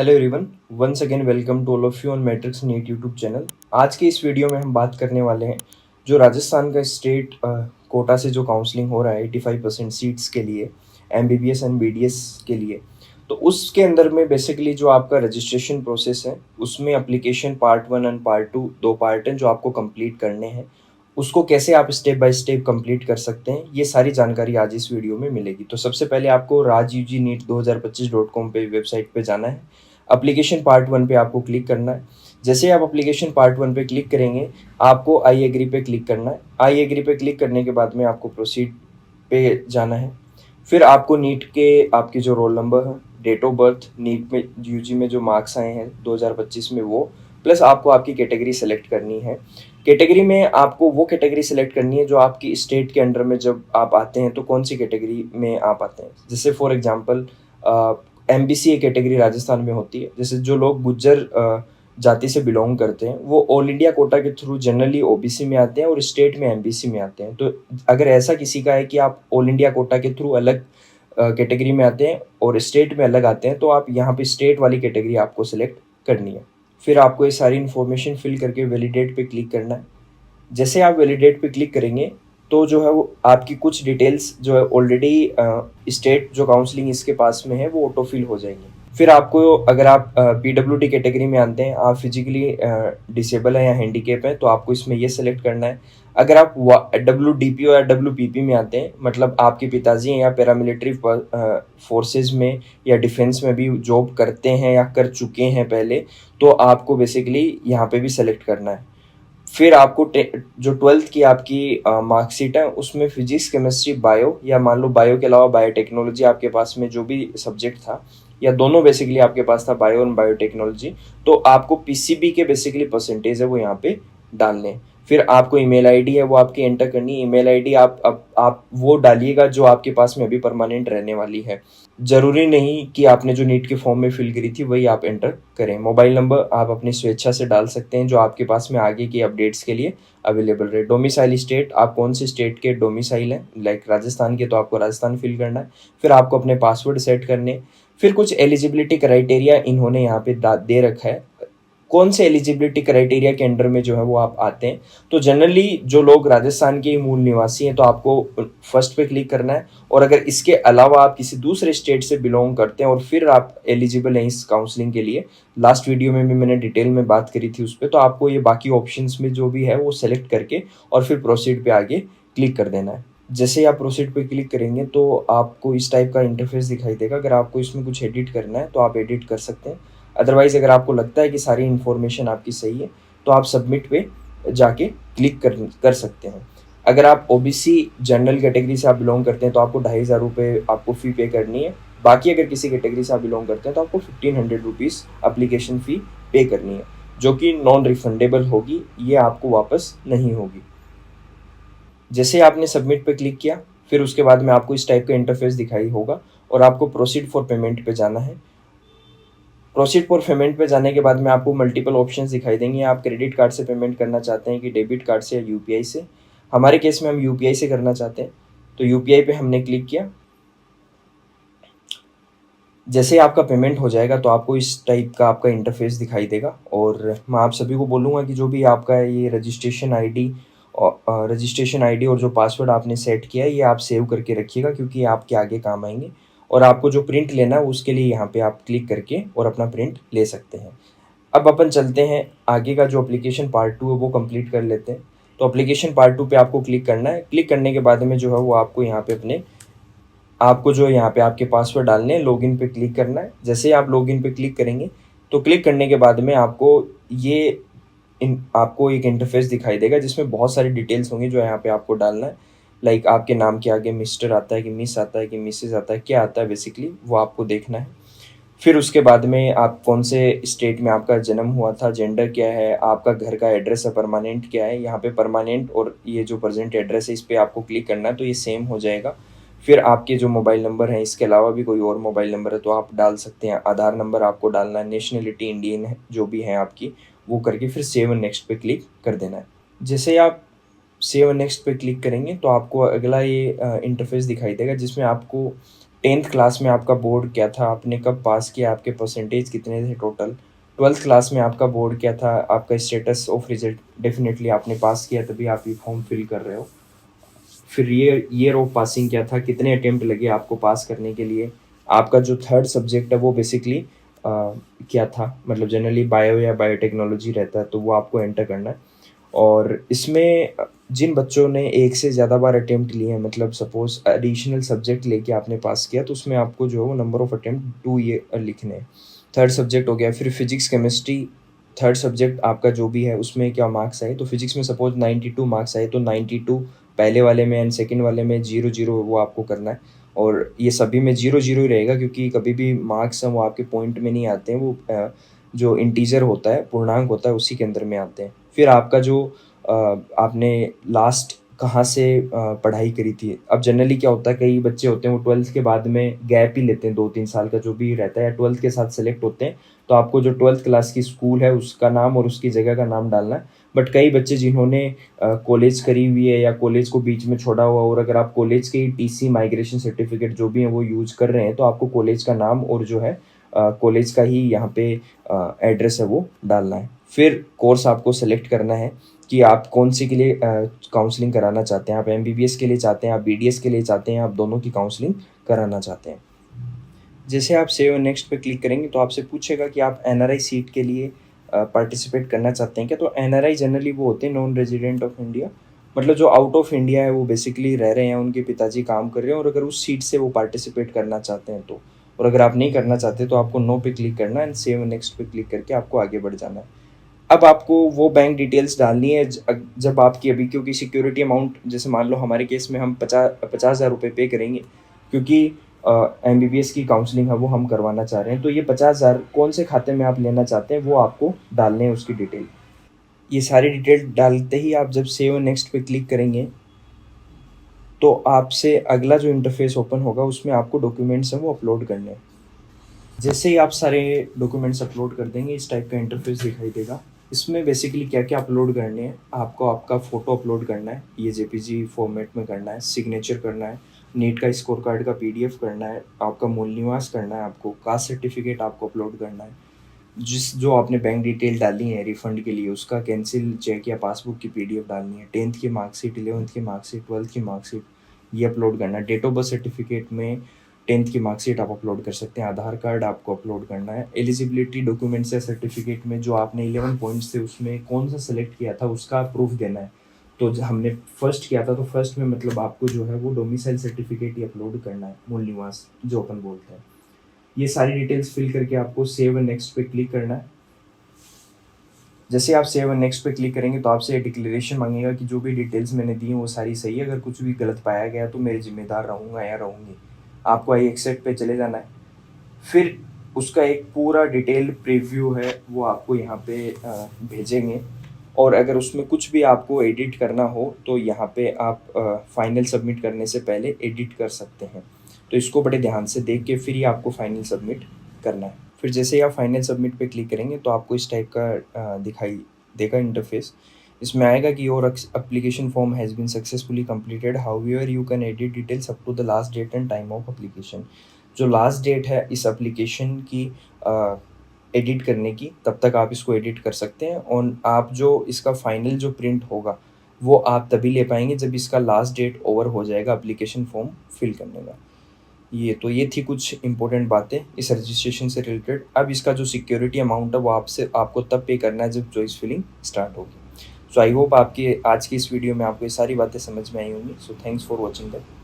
Hello everyone, once again welcome to all of you on Matrix NEET YouTube channel. आज के इस video में हम बात करने वाले हैं जो राजस्थान का स्टेट कोटा से जो काउंसलिंग हो रहा है 85% सीट्स के लिए एमबीबीएस एंड बीडीएस के लिए। तो उसके अंदर में बेसिकली जो आपका रजिस्ट्रेशन प्रोसेस है उसमें एप्लीकेशन पार्ट 1 एंड पार्ट 2 दो पार्ट हैं जो आपको कंप्लीट करने हैं। उसको कैसे आप स्टेप बाय स्टेप कंप्लीट कर सकते हैं, ये सारी जानकारी आज इस वीडियो में मिलेगी। तो सबसे पहले आपको rajugneet2025.com पे वेबसाइट पे जाना है। एप्लीकेशन पार्ट 1 पे आपको क्लिक करना है। जैसे आप एप्लीकेशन पार्ट 1 पे क्लिक करेंगे, आपको आई एग्री पे क्लिक करना है। आई एग्री पे क्लिक करने के बाद में आपको प्रोसीड पे जाना है। फिर आपको नीट के आपके जो रोल नंबर है, डेट ऑफ बर्थ, नीट में यूजी में जो मार्क्स आए हैं 2025 में वो, प्लस आपको आपकी कैटेगरी सेलेक्ट करनी है। कैटेगरी में आपको वो कैटेगरी सेलेक्ट करनी है जो आपकी स्टेट के अंडर में जब आप आते हैं तो कौन सी कैटेगरी में आप आते हैं। जैसे for example MBC category Rajasthan में होती है। जैसे जो लोग गुज्जर जाति से बिलोंग करते हैं वो ऑल इंडिया कोटा के थ्रू जनरली ओबीसी में आते हैं और स्टेट में एमबीसी में आते हैं। तो अगर ऐसा किसी का है कि आप ऑल इंडिया कोटा के थ्रू अलग कैटेगरी में आते हैं और स्टेट में अलग आते हैं, तो आप यहाँ पे स्टेट वाली कैटेगरी आपको सिलेक्ट करनी है। फिर आपको ये सारी इन्फॉर्मेशन फिल करके वैलिडेट पे क्लिक करना है। जैसे आप वैलिडेट पे क्लिक करेंगे तो जो है वो आपकी कुछ डिटेल्स जो है ऑलरेडी स्टेट जो काउंसलिंग इसके पास में है वो ऑटो फिल हो जाएंगी। फिर आपको अगर आप पीडब्ल्यूडी कैटेगरी में आते हैं, आप फिजिकली डिसेबल हैं या हैंडीकेप हैं, तो आपको इसमें ये सेलेक्ट करना है। अगर आप डब्ल्यूडीपीओ या डब्ल्यूपीपी में आते हैं, मतलब आपके पिताजी हैं या पैरामिलिट्री फोर्सेज में या डिफेंस में भी जॉब करते हैं या कर चुके हैं पहले, तो आपको बेसिकली यहाँ पे भी सेलेक्ट करना है। फिर आपको जो 12th की आपकी मार्कशीट है उसमें फिजिक्स, केमिस्ट्री, बायो, या मान लो बायो के अलावा बायोटेक्नोलॉजी आपके पास में जो भी सब्जेक्ट था या दोनों बेसिकली आपके पास था, बायो और बायोटेक्नोलॉजी, तो आपको पीसीबी के बेसिकली परसेंटेज है वो यहाँ पे डालने हैं। फिर आपको ईमेल आईडी है वो आपकी एंटर करनी है। ईमेल आईडी आप वो डालिएगा जो आपके पास में अभी परमानेंट रहने वाली है। जरूरी नहीं कि आपने जो नीट के फॉर्म में फिल करी थी वही आप एंटर करें। मोबाइल नंबर आप अपनी स्वेच्छा से डाल सकते हैं जो आपके पास में आगे की अपडेट्स के लिए अवेलेबल रहे। डोमिसाइल स्टेट, आप कौन से स्टेट के डोमिसाइल हैं, लाइक राजस्थान के, तो आपको राजस्थान फिल करना है। फिर आपको अपने पासवर्ड सेट करने। फिर कुछ एलिजिबिलिटी क्राइटेरिया इन्होंने यहाँ पे दे रखा है, कौन से एलिजिबिलिटी क्राइटेरिया के अंडर में जो है वो आप आते हैं। तो जनरली जो लोग राजस्थान के मूल निवासी हैं तो आपको फर्स्ट पे क्लिक करना है। और अगर इसके अलावा आप किसी दूसरे स्टेट से बिलोंग करते हैं और फिर आप एलिजिबल हैं इस काउंसलिंग के लिए, लास्ट वीडियो में भी मैंने डिटेल में बात करी थी उस पर, तो आपको ये बाकी ऑप्शंस में जो भी है वो सेलेक्ट करके और फिर प्रोसीड पे आगे क्लिक कर देना है। जैसे आप प्रोसीड पे क्लिक करेंगे तो आपको इस टाइप का इंटरफेस दिखाई देगा। अगर आपको इसमें कुछ एडिट करना है तो आप एडिट कर सकते हैं। अदरवाइज अगर आपको लगता है कि सारी इन्फॉर्मेशन आपकी सही है तो आप सबमिट पे जाके क्लिक कर सकते हैं। अगर आप ओबीसी जनरल कैटेगरी से आप बिलोंग करते हैं तो आपको 2,500 रुपये आपको फ़ी पे करनी है। बाकी अगर किसी कैटेगरी से आप बिलोंग करते हैं तो आपको 1,500 रुपीज़ अप्लीकेशन फ़ी पे करनी है, जो कि नॉन रिफंडेबल होगी, ये आपको वापस नहीं होगी। जैसे आपने सबमिट पे क्लिक किया फिर उसके बाद में आपको इस टाइप का इंटरफेस दिखाई होगा और आपको प्रोसीड फॉर पेमेंट पे जाना है। प्रोसीड फॉर पेमेंट पे जाने के बाद में आपको मल्टीपल ऑप्शंस दिखाई देंगे। आप क्रेडिट कार्ड से पेमेंट करना चाहते हैं कि डेबिट कार्ड से या यूपीआई से। हमारे केस में हम यूपीआई से करना चाहते हैं, तो यूपीआई पे हमने क्लिक किया। जैसे आपका पेमेंट हो जाएगा तो आपको इस टाइप का आपका इंटरफेस दिखाई देगा। और मैं आप सभी को बोलूँगा कि जो भी आपका ये रजिस्ट्रेशन आईडी और जो पासवर्ड आपने सेट किया है ये आप सेव करके रखिएगा, क्योंकि ये आपके आगे काम आएंगे। और आपको जो प्रिंट लेना है उसके लिए यहाँ पे आप क्लिक करके और अपना प्रिंट ले सकते हैं। अब अपन चलते हैं आगे का जो एप्लीकेशन पार्ट 2 है वो कंप्लीट कर लेते हैं। तो एप्लीकेशन पार्ट 2 पे आपको क्लिक करना है। क्लिक करने के बाद में जो है वो आपको यहाँ पे आपको जो यहाँ पे आपके पासवर्ड डालने हैं, लॉगिन पे क्लिक करना है। जैसे ही आप लॉगिन पे क्लिक करेंगे तो क्लिक करने के बाद में आपको एक इंटरफेस दिखाई देगा जिसमें बहुत सारी डिटेल्स होंगी जो यहाँ पे आपको डालना है। लाइक आपके नाम के आगे मिस्टर आता है कि मिस आता है कि मिसेज आता है, क्या आता है बेसिकली वो आपको देखना है। फिर उसके बाद में आप कौन से स्टेट में आपका जन्म हुआ था, जेंडर क्या है, आपका घर का एड्रेस है परमानेंट क्या है। यहाँ पे परमानेंट और ये जो प्रेजेंट एड्रेस है इस पर आपको क्लिक करना है तो ये सेम हो जाएगा। फिर आपके जो मोबाइल नंबर हैं, इसके अलावा भी कोई और मोबाइल नंबर है तो आप डाल सकते हैं। आधार नंबर आपको डालना है, नेशनलिटी इंडियन है जो भी है आपकी, वो करके फिर सेव एंड नेक्स्ट पे क्लिक कर देना है। जैसे आप सेव एंड नेक्स्ट पे क्लिक करेंगे तो आपको अगला ये इंटरफेस दिखाई देगा जिसमें आपको 10th क्लास में आपका बोर्ड क्या था, आपने कब पास किया, आपके परसेंटेज कितने थे टोटल। 12th क्लास में आपका बोर्ड क्या था, आपका स्टेटस ऑफ रिजल्ट, डेफिनेटली आपने पास किया तभी आप ये फॉर्म फिल कर रहे हो। फिर ईयर ऑफ पासिंग क्या था, कितने अटेम्प्ट लगे आपको पास करने के लिए। आपका जो थर्ड सब्जेक्ट है वो बेसिकली क्या था, मतलब जनरली बायो या बायोटेक्नोलॉजी रहता है, तो वो आपको एंटर करना है। और इसमें जिन बच्चों ने एक से ज़्यादा बार अटेम्प्ट लिए हैं, मतलब सपोज एडिशनल सब्जेक्ट लेके आपने पास किया, तो उसमें आपको जो है वो नंबर ऑफ अटेम्प्ट 2 ये लिखने हैं। थर्ड सब्जेक्ट हो गया। फिर फिजिक्स केमिस्ट्री थर्ड सब्जेक्ट आपका जो भी है उसमें क्या मार्क्स आए, तो फिजिक्स में सपोज 92 मार्क्स आए, तो 92 पहले वाले में एंड सेकंड वाले में 0-0 वो आपको करना है। और ये सभी में 0-0 ही रहेगा, क्योंकि कभी भी मार्क्स हैं वो आपके पॉइंट में नहीं आते हैं, वो जो इंटीजर होता है, पूर्णांक होता है, उसी के अंदर में आते हैं। फिर आपका जो आपने लास्ट कहाँ से पढ़ाई करी थी। अब जनरली क्या होता है, कई बच्चे होते हैं वो 12th के बाद में गैप ही लेते हैं, 2-3 साल का जो भी रहता है, या 12th के साथ सेलेक्ट होते हैं। तो आपको जो 12th क्लास की स्कूल है उसका नाम और उसकी जगह का नाम डालना है। बट कई बच्चे जिन्होंने कॉलेज करी हुई है या कॉलेज को बीच में छोड़ा हुआ, और अगर आप कॉलेज के टीसी माइग्रेशन सर्टिफिकेट जो भी है वो यूज कर रहे हैं, तो आपको कॉलेज का नाम और जो है कॉलेज का ही यहाँ पे एड्रेस है वो डालना है। फिर कोर्स आपको सेलेक्ट करना है कि आप कौन सी के लिए काउंसलिंग कराना चाहते हैं। आप एमबीबीएस के लिए चाहते हैं, आप बीडीएस के लिए चाहते हैं, आप दोनों की काउंसलिंग कराना चाहते हैं। जैसे आप सेव नेक्स्ट पे क्लिक करेंगे तो आपसे पूछेगा कि आप एनआरआई सीट के लिए पार्टिसिपेट करना चाहते हैं क्या। तो एनआरआई जनरली वो होते हैं नॉन रेजिडेंट ऑफ इंडिया, मतलब जो आउट ऑफ इंडिया है, वो बेसिकली रह रहे हैं, उनके पिताजी काम कर रहे हैं, और अगर उस सीट से वो पार्टिसिपेट करना चाहते हैं तो। और अगर आप नहीं करना चाहते तो आपको नो पे क्लिक करना है एंड सेव नेक्स्ट पे क्लिक करके आपको आगे बढ़ जाना है। अब आपको वो बैंक डिटेल्स डालनी है जब आपकी अभी, क्योंकि सिक्योरिटी अमाउंट जैसे मान लो हमारे केस में हम 50,000 रुपये पे करेंगे, क्योंकि एमबीबीएस की काउंसलिंग है वो हम करवाना चाह रहे हैं। तो ये 50,000 कौन से खाते में आप लेना चाहते हैं वो आपको डालने हैं, उसकी डिटेल। ये सारी डिटेल डालते ही आप जब सेव नेक्स्ट पे क्लिक करेंगे तो आपसे अगला जो इंटरफेस ओपन होगा उसमें आपको डॉक्यूमेंट्स हैं वो अपलोड करने हैं। जैसे ही आप सारे डॉक्यूमेंट्स अपलोड कर देंगे इस टाइप का इंटरफेस दिखाई देगा। इसमें बेसिकली क्या क्या अपलोड करने हैं, आपको आपका फ़ोटो अपलोड करना है, ये जेपीजी फॉर्मेट में करना है, सिग्नेचर करना है, नीट का स्कोर कार्ड का पीडीएफ करना है, आपका मूल निवास करना है, आपको कास्ट सर्टिफिकेट आपको अपलोड करना है, जो आपने बैंक डिटेल डाली है रिफंड के लिए उसका कैंसिल चेक या पासबुक की पीडीएफ डालनी है, 10th की मार्कशीट, 11th की मार्कशीट, 12th की मार्कशीट, ये अपलोड करना है। डेट ऑफ बर्थ सर्टिफिकेट में 10th की मार्कशीट आप अपलोड कर सकते हैं, आधार कार्ड आपको अपलोड करना है। एलिजिबिलिटी डॉक्यूमेंट्स या सर्टिफिकेट में जो आपने 11 पॉइंट्स थे उसमें कौन सा सेलेक्ट किया था उसका प्रूफ देना है। तो हमने फर्स्ट किया था तो फर्स्ट में मतलब आपको जो है वो डोमिसाइल सर्टिफिकेट ही अपलोड करना है, मूल निवास जो अपन बोलते हैं। ये सारी डिटेल्स फिल करके आपको सेव एंड नेक्स्ट पे क्लिक करना है। जैसे आप सेव एंड नेक्स्ट पे क्लिक करेंगे तो आपसे डिक्लेरेशन मांगेगा कि जो भी डिटेल्स मैंने दी हैं वो सारी सही है, अगर कुछ भी गलत पाया गया तो मैं जिम्मेदार रहूँगा या रहूँगी। आपको आई एक्सेप्ट पे चले जाना है। फिर उसका एक पूरा डिटेल प्रीव्यू है वो आपको यहाँ पे भेजेंगे, और अगर उसमें कुछ भी आपको एडिट करना हो तो यहाँ पे आप फाइनल सबमिट करने से पहले एडिट कर सकते हैं। तो इसको बड़े ध्यान से देख के फिर ही आपको फाइनल सबमिट करना है। फिर जैसे ही आप फाइनल सबमिट पे क्लिक करेंगे तो आपको इस टाइप का दिखाई देगा इंटरफेस। इसमें आएगा कि your application form has been successfully completed, however you can edit details up to the last date and time of application. जो लास्ट डेट है इस एप्लीकेशन की एडिट करने की, तब तक आप इसको एडिट कर सकते हैं, और आप जो इसका फाइनल जो प्रिंट होगा वो आप तभी ले पाएंगे जब इसका लास्ट डेट ओवर हो जाएगा एप्लीकेशन फॉर्म फिल करने का। ये थी कुछ इंपॉर्टेंट बातें इस रजिस्ट्रेशन से रिलेटेड। अब इसका जो सिक्योरिटी अमाउंट है वो आपको तब पे करना है जब चॉइस फिलिंग स्टार्ट होगी। सो आई होप आपकी आज की इस वीडियो में आपको ये सारी बातें समझ में आई होंगी। So thanks for watching that.